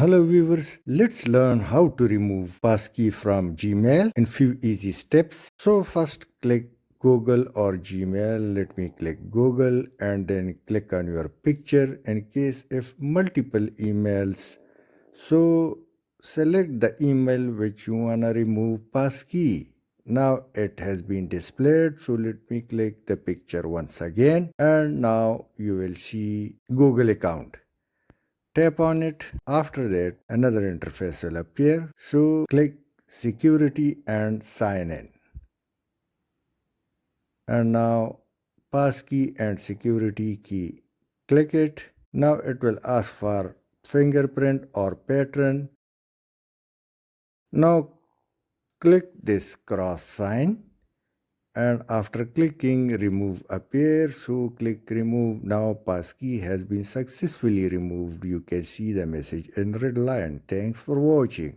Hello viewers, let's learn how to remove passkey from Gmail in few easy steps. So first click Google or Gmail. Let me click Google and then click on your picture in case if multiple emails. So select the email which you wanna remove passkey. Now it has been displayed, so let me click the picture once again and now you will see Google account. Tap on it. After that, another interface will appear. So click security and sign in. And now passkey and security key. Click it. Now it will ask for fingerprint or pattern. Now click this cross sign. And after clicking, remove appear. So click remove. Now passkey has been successfully removed. You can see the message in red line. Thanks for watching.